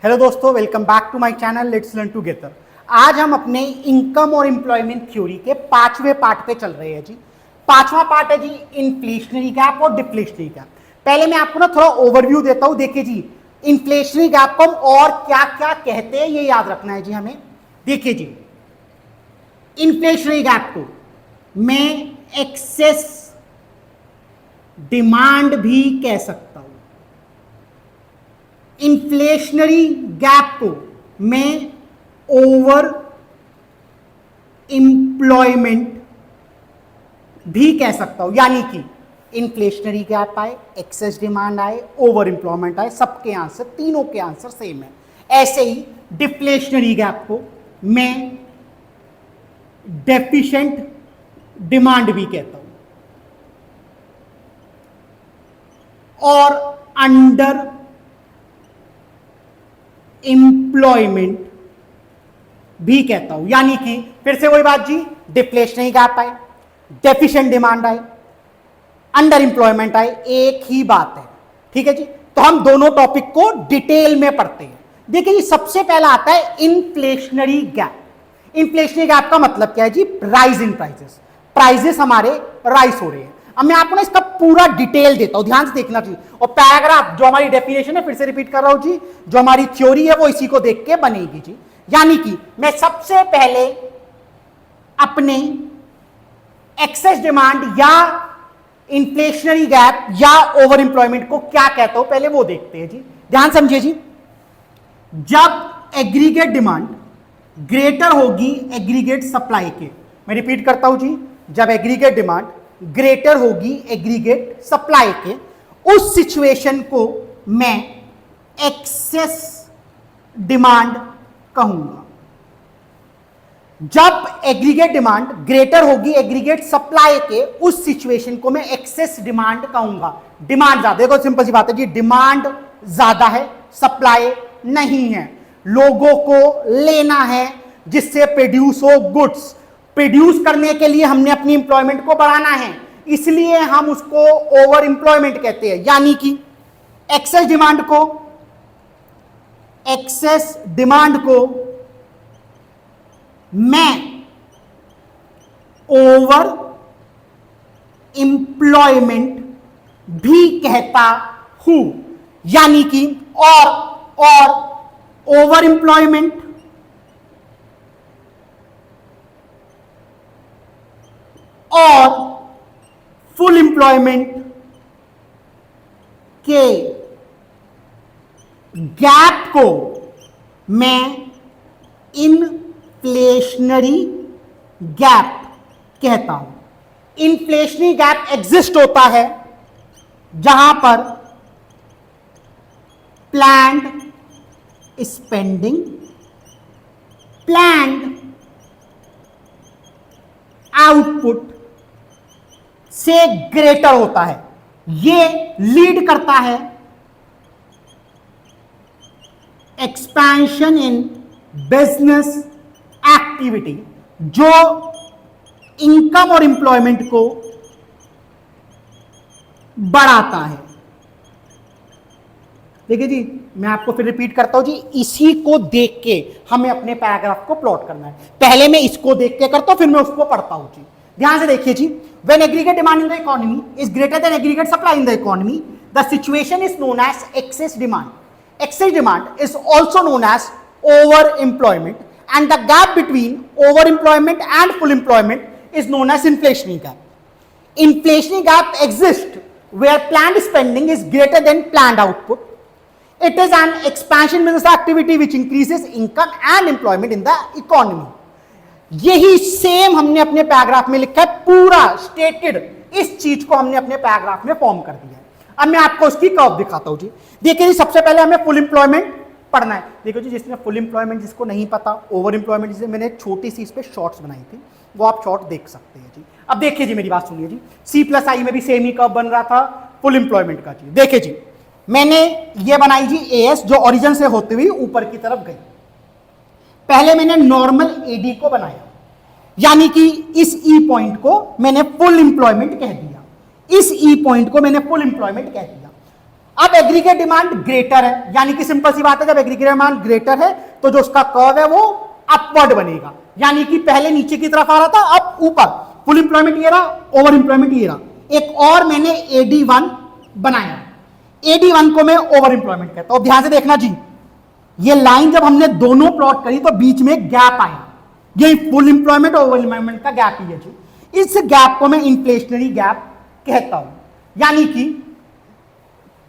Hello दोस्तों, welcome back to my channel let's learn together. आज हम अपने इनकम और एम्प्लॉयमेंट थ्योरी के 5वें पार्ट पे चल रहे हैं जी। 5वां पार्ट है जी इन्फ्लेशनरी गैप और डिफ्लेशनरी गैप। पहले मैं आपको ना थोड़ा ओवरव्यू देता हूं। देखिए जी, इन्फ्लेशनरी गैप को हम और क्या क्या कहते हैं ये याद रखना है जी हमें। देखिए जी, इन्फ्लेशनरी गैप को मैं एक्सेस डिमांड भी कह सकता हूं। इन्फ्लेशनरी गैप को मैं ओवर एम्प्लॉयमेंट भी कह सकता हूं। यानी कि इन्फ्लेशनरी गैप आए, एक्सेस डिमांड आए, ओवर एम्प्लॉयमेंट आए, सबके आंसर, तीनों के आंसर सेम है। ऐसे ही डिफ्लेशनरी गैप को मैं डेफिशिएंट डिमांड भी कहता हूं और अंडर एम्प्लॉयमेंट भी कहता हूं। यानी कि फिर से वही बात जी, डिफ्लेशनरी गैप आए, डेफिशिएंट डिमांड आए, अंडर एम्प्लॉयमेंट आए, एक ही बात है। ठीक है जी, तो हम दोनों टॉपिक को डिटेल में पढ़ते हैं। देखिए जी, सबसे पहला आता है इन्फ्लेशनरी गैप। इन्फ्लेशनरी गैप का मतलब क्या है जी? Rise in prices. प्राइसेस हमारे राइज हो रहे हैं। अब मैं आपको ना इसका पूरा डिटेल देता हूं, ध्यान से देखना चाहिए। और पैराग्राफ जो हमारी डेफिनेशन है, फिर से रिपीट कर रहा हूं जी, जो हमारी थ्योरी है वो इसी को देख के बनेगी जी। यानी कि मैं सबसे पहले अपने एक्सेस डिमांड या इन्फ्लेशनरी गैप या ओवर एम्प्लॉयमेंट को क्या कहता हूं, पहले वो देखते हैं जी। ध्यान समझिए जी, जब एग्रीगेट डिमांड ग्रेटर होगी एग्रीगेट सप्लाई के, मैं रिपीट करता हूं जी, जब एग्रीगेट डिमांड ग्रेटर होगी एग्रीगेट सप्लाई के, उस सिचुएशन को मैं एक्सेस डिमांड कहूंगा। जब एग्रीगेट डिमांड ग्रेटर होगी एग्रीगेट सप्लाई के, उस सिचुएशन को मैं एक्सेस डिमांड कहूंगा। डिमांड ज्यादा, देखो सिंपल सी बात है जी, डिमांड ज्यादा है, सप्लाई नहीं है। लोगों को लेना है जिससे प्रोड्यूस हो गुड्स। प्रोड्यूस करने के लिए हमने अपनी एम्प्लॉयमेंट को बढ़ाना है, इसलिए हम उसको ओवर एम्प्लॉयमेंट कहते हैं। यानी कि एक्सेस डिमांड को मैं ओवर एम्प्लॉयमेंट भी कहता हूं। यानी कि और ओवर एम्प्लॉयमेंट और फुल एम्प्लॉयमेंट के गैप को मैं इन्फ्लेशनरी गैप कहता हूं। इन्फ्लेशनरी गैप एग्जिस्ट होता है जहां पर प्लान्ड स्पेंडिंग, प्लान्ड आउटपुट से ग्रेटर होता है। ये लीड करता है एक्सपेंशन इन बिजनेस एक्टिविटी, जो इनकम और एम्प्लॉयमेंट को बढ़ाता है। देखिए जी, मैं आपको फिर रिपीट करता हूं जी, इसी को देख के हमें अपने पैराग्राफ को प्लॉट करना है। पहले मैं इसको देख के करता हूं, फिर मैं उसको पढ़ता हूं जी। ध्यान से देखिए जी, when aggregate demand in the economy is greater than aggregate supply in the economy, the situation is known as excess demand. Excess demand is also known as over employment and the gap between over employment and full employment is known as inflationary gap. Inflationary gap exist where planned spending is greater than planned output. It is an expansion business activity which increases income and employment in the economy. यही same हमने अपने paragraph में लिखा है, पूरा stated इस चीज को हमने अपने पैराग्राफ में फॉर्म कर दिया है। अब मैं आपको उसकी कर्व दिखाता हूं जी। देखिए जी, सबसे पहले हमें फुल एम्प्लॉयमेंट पढ़ना है। देखो जी, जिसने फुल एम्प्लॉयमेंट, जिसको नहीं पता ओवर एम्प्लॉयमेंट, जिसे मैंने छोटी सी इस पे शॉर्ट्स बनाई थी, वो आप शॉर्ट देख सकते हैं जी। अब देखिए जी, मेरी बात सुनिए जी, C+I में भी सेम ही कर्व बन रहा था फुल एम्प्लॉयमेंट का जी। देखिए जी, मैंने ये बनाई जी AS, जो ओरिजिन से होते हुए ऊपर की तरफ गई। पहले मैंने नॉर्मल AD को बनाया, यानी कि इस E पॉइंट को मैंने फुल एम्प्लॉयमेंट कह दिया, इस E पॉइंट को मैंने फुल एम्प्लॉयमेंट कह दिया। अब एग्रीगेट डिमांड ग्रेटर है, यानी कि सिंपल सी बात है, जब एग्रीगेट डिमांड ग्रेटर है तो जो उसका कर्व है वो अपवर्ड बनेगा, यानी कि पहले नीचे की तरफ आ रहा था, अब ऊपर। फुल इंप्लॉयमेंट ये रहा, ओवर इंप्लॉयमेंट ये रहा। एक और मैंने AD1 बनाया, AD1 को मैं ओवर इंप्लॉयमेंट कहता हूं। ध्यान से देखना जी, ये लाइन जब हमने दोनों प्लॉट करी तो बीच में गैप आया, ये फुल इंप्लॉयमेंट और ओवर इंप्लॉयमेंट का गैप ही है जी। इस गैप को मैं इन्फ्लेशनरी गैप कहता हूं, यानी कि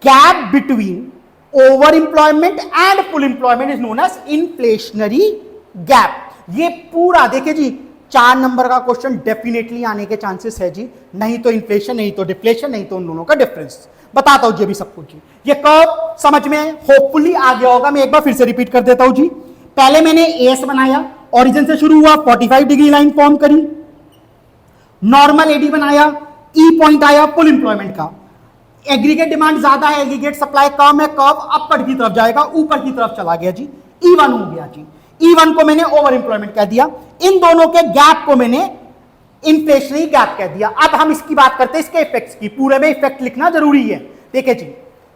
gap between over employment and full employment is known as inflationary gap. ये पूरा देखिए जी, 4 नंबर का क्वेश्चन डेफिनेटली आने के चांसेस है जी, नहीं तो इन्फ्लेशन, नहीं तो डिफ्लेशन, नहीं तो उन दोनों का डिफरेंस। बताता हूं जी अभी सब कुछ जी। ये कर्व समझ में होपफुली आ गया होगा, मैं एक बार फिर से रिपीट कर देता हूं जी। पहले मैंने एस बनाया, ओरिजिन से शुरू हुआ, 45 डिग्री लाइन फॉर्म करी, नॉर्मल एडी बनाया, ई पॉइंट आया फुल इंप्लॉयमेंट का। एग्रीगेट डिमांड ज्यादा है, एग्रीगेट सप्लाई कम है, कर्व अपर की तरफ जाएगा, ऊपर की तरफ चला गया जी, E1 हो गया जी। E1 को मैंने ओवर इंप्लॉयमेंट कह दिया, इन दोनों के गैप को मैंने इन्फ्लेशनरी गैप कह दिया। अब हम इसकी बात करते हैं इसके इफेक्ट्स की, पूरे में इफेक्ट लिखना जरूरी है। देखिए जी,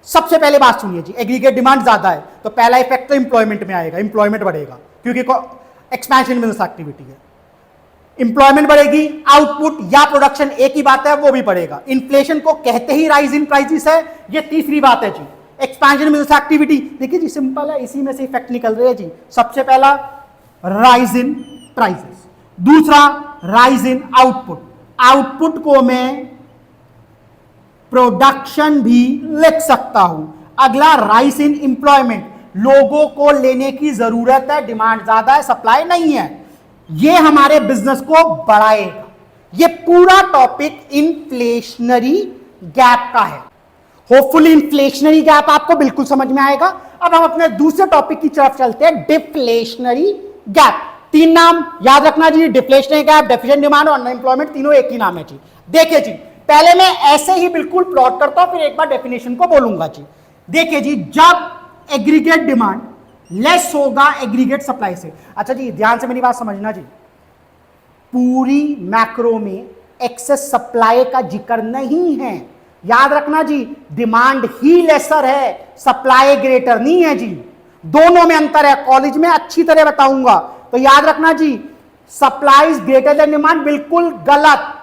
सबसे पहले बात सुनिए जी, एग्रीगेट डिमांड ज्यादा है तो पहला इफेक्ट तो इंप्लॉयमेंट में आएगा, इंप्लॉयमेंट बढ़ेगा क्योंकि एक्सपेंशन बिजनेस एक्टिविटी है, इंप्लॉयमेंट बढ़ेगी, आउटपुट या प्रोडक्शन एक ही बात है वो भी बढ़ेगा। इन्फ्लेशन को कहते ही राइज इन प्राइसेस है, ये तीसरी बात है जी। एक्सपेंशन बिजनेस एक्टिविटी, देखिए जी सिंपल है, इसी में से इफेक्ट निकल रहे हैं जी। सबसे पहला राइज इन प्राइसेस, दूसरा राइज इन आउटपुट, आउटपुट को मैं प्रोडक्शन भी लिख सकता हूं। अगला राइज इन एम्प्लॉयमेंट, लोगों को लेने की जरूरत है, डिमांड ज्यादा है, सप्लाई नहीं है, ये हमारे बिजनेस को बढ़ाएगा। ये पूरा टॉपिक इन्फ्लेशनरी गैप का है। होपफुली इन्फ्लेशनरी गैप आपको बिल्कुल समझ में आएगा। अब हम अपने दूसरे टॉपिक की तरफ चलते हैं, डिफ्लेशनरी गैप। 3 नाम याद रखना जी, डिफ्लेशनरी गैप, डेफिशिएंट डिमांड और अनएम्प्लॉयमेंट, तीनों एक ही नाम है जी। देखिए जी, पहले मैं ऐसे ही बिल्कुल प्लॉट करता हूं, फिर एक बार डेफिनेशन को बोलूंगा जी। देखिए जी, जब एग्रीगेट डिमांड लेस होगा एग्रीगेट सप्लाई से। अच्छा जी, ध्यान से मेरी बात समझना जी, पूरी मैक्रो में एक्सेस सप्लाई का जिक्र नहीं है, याद रखना जी। डिमांड ही लेसर है, सप्लाई ग्रेटर नहीं है जी, दोनों में अंतर है, कॉलेज में अच्छी तरह बताऊंगा। तो याद रखना जी, supply is greater than demand बिल्कुल गलत,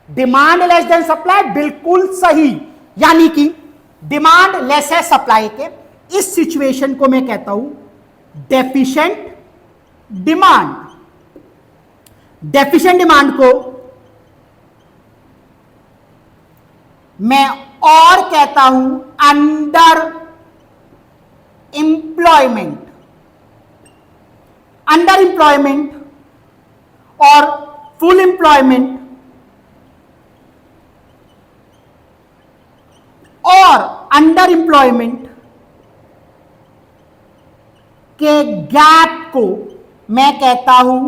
डिमांड लेस देन सप्लाई बिल्कुल सही। यानी कि डिमांड लेस है सप्लाई के, इस सिचुएशन को मैं कहता हूं डेफिशिएंट डिमांड। डेफिशिएंट डिमांड को मैं और कहता हूं अंडर एम्प्लॉयमेंट। अंडर एम्प्लॉयमेंट और फुल एम्प्लॉयमेंट और अंडर एम्प्लॉयमेंट के गैप को मैं कहता हूं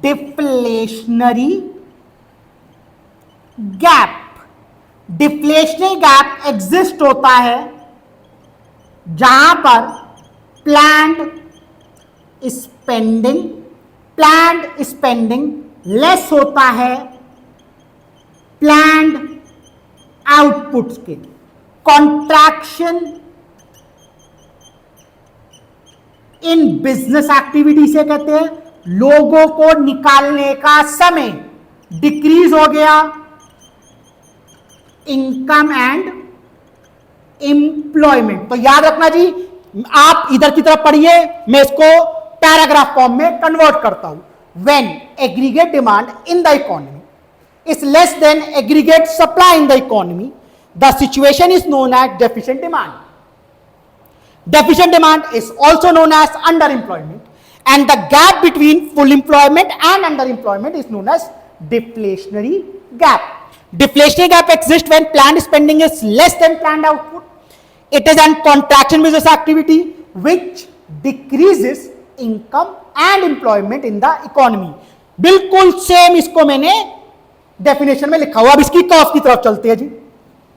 deflationary gap. Deflationary gap exist होता है जहां पर प्लान्ड स्पेंडिंग लेस होता है प्लान्ड आउटपुट्स के। कॉन्ट्रैक्शन इन बिजनेस एक्टिविटी से कहते हैं लोगों को निकालने का समय डिक्रीज हो गया, इनकम एंड एम्प्लॉयमेंट। तो याद रखना जी, आप इधर की तरफ पढ़िए, मैं इसको पैराग्राफ फॉर्म में कन्वर्ट करता हूं। When aggregate demand in the economy is less than aggregate supply in the economy, the situation is known as deficient demand. Deficient demand is also known as underemployment, and the gap between full employment and underemployment is known as deflationary gap. Deflationary gap exists when planned spending is less than planned output. It is a contraction business activity which decreases income and employment in the economy. बिल्कुल same इसको मैंने definition में लिखा हुआ। अब इसकी curve की तरफ चलते हैं जी।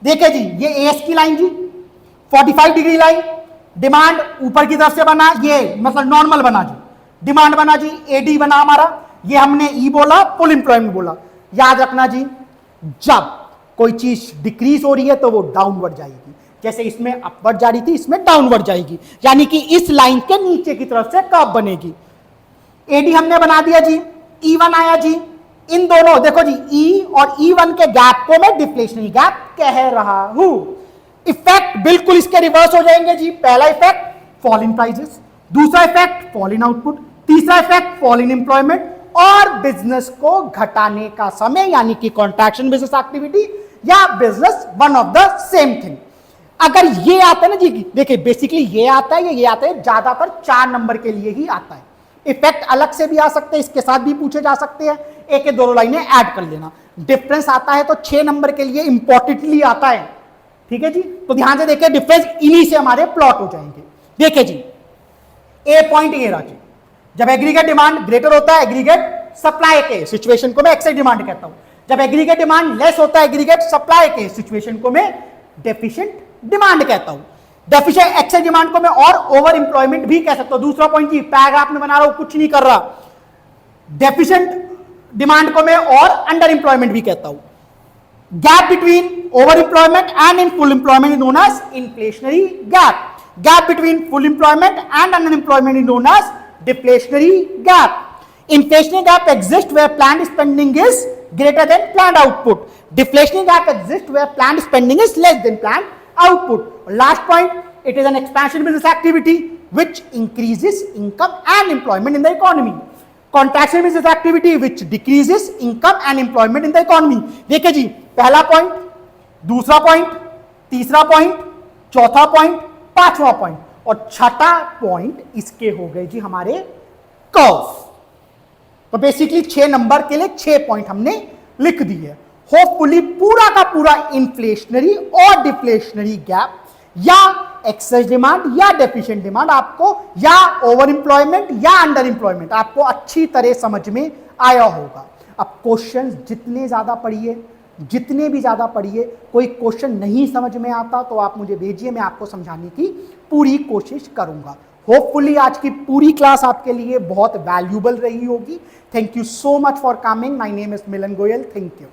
देखिए जी, ये एस की लाइन जी, 45 डिग्री लाइन, डिमांड ऊपर की तरफ से बना, ये मतलब नॉर्मल बना जी, डिमांड बना जी, एडी बना हमारा, ये हमने ई बोला, फुल एम्प्लॉयमेंट बोला। याद रखना जी, जब कोई चीज डिक्रीज हो रही है तो वो डाउनवर्ड जाएगी, जैसे इसमें अपवर्ड जा रही थी, इसमें डाउनवर्ड जाएगी, यानी कि इस लाइन के नीचे की तरफ से कर्व बनेगी। एडी हमने बना दिया जी, E1 आया जी। इन दोनों देखो जी, E और E1 के गैप को मैं डिफ्लेशनरी गैप कह रहा हूं। इफेक्ट बिल्कुल इसके रिवर्स हो जाएंगे जी। पहला इफेक्ट फॉल इन प्राइसेस, दूसरा इफेक्ट फॉल इन आउटपुट, तीसरा इफेक्ट फॉल इन एम्प्लॉयमेंट, और बिजनेस को घटाने का समय यानी कि कॉन्ट्रैक्शन बिजनेस एक्टिविटी या business one of the same thing. अगर ये आता है ना जी, देखिए बेसिकली ये आता है, ये आता है, ज्यादातर 4 नंबर के लिए ही आता है। इफेक्ट अलग से भी आ सकते हैं, इसके साथ भी पूछे जा सकते हैं, एक या दो लाइनें ऐड कर लेना। डिफरेंस आता है तो 6 नंबर के लिए इंपॉर्टेंटली आता है, ठीक है जी। तो ध्यान से देखिए, डिफरेंस इन्हीं से हमारे प्लॉट हो जाएंगे। देखिए जी, ए पॉइंट ये रहा जी, जब एग्रीगेट डिमांड ग्रेटर होता है एग्रीगेट सप्लाई के सिचुएशन को मैं एक्सेस डिमांड कहता हूं। जब एग्रीगेट डिमांड लेस होता है एग्रीगेट सप्लाई के सिचुएशन को मैं डेफिशिएंट डिमांड कहता हूं। डेफिशिएंट एक्सेस डिमांड को मैं और ओवर एम्प्लॉयमेंट भी कह सकता हूं। दूसरा पॉइंट जी, पैराग्राफ में बना रहा हूं, कुछ नहीं कर रहा। डेफिशिएंट डिमांड को मैं और अंडर एम्प्लॉयमेंट भी कहता हूं। Gap between over employment and in full employment is known as inflationary gap. Gap between full employment and under employment is known as deflationary gap. Inflationary gap exists where planned spending is greater than planned output. Deflationary gap exists where planned spending is less than planned output. Last point, it is an expansion business activity which increases income and employment in the economy. Contraction business activity which decreases income and employment in the economy. देखिए जी, पहला point, दूसरा point, तीसरा point, चौथा point, पांचवा point और छठा point इसके हो गए जी हमारे कर्व। तो बेसिकली 6 नंबर के लिए 6 पॉइंट हमने लिख दिए। होपफुली पूरा का पूरा इन्फ्लेशनरी और डिफ्लेशनरी गैप या एक्सेस डिमांड या डेफिशिएंट डिमांड आपको या ओवर एम्प्लॉयमेंट या अंडर एम्प्लॉयमेंट आपको अच्छी तरह समझ में आया होगा। अब क्वेश्चन जितने ज्यादा पढ़िए, जितने भी ज्यादा पढ़िए, कोई क्वेश्चन नहीं समझ में आता तो आप मुझे भेजिए, मैं आपको समझाने की पूरी कोशिश करूंगा। होपफुली आज की पूरी क्लास आपके लिए बहुत वैल्यूबल रही होगी। Thank you so much for coming. My name is Milan Goyal. Thank you.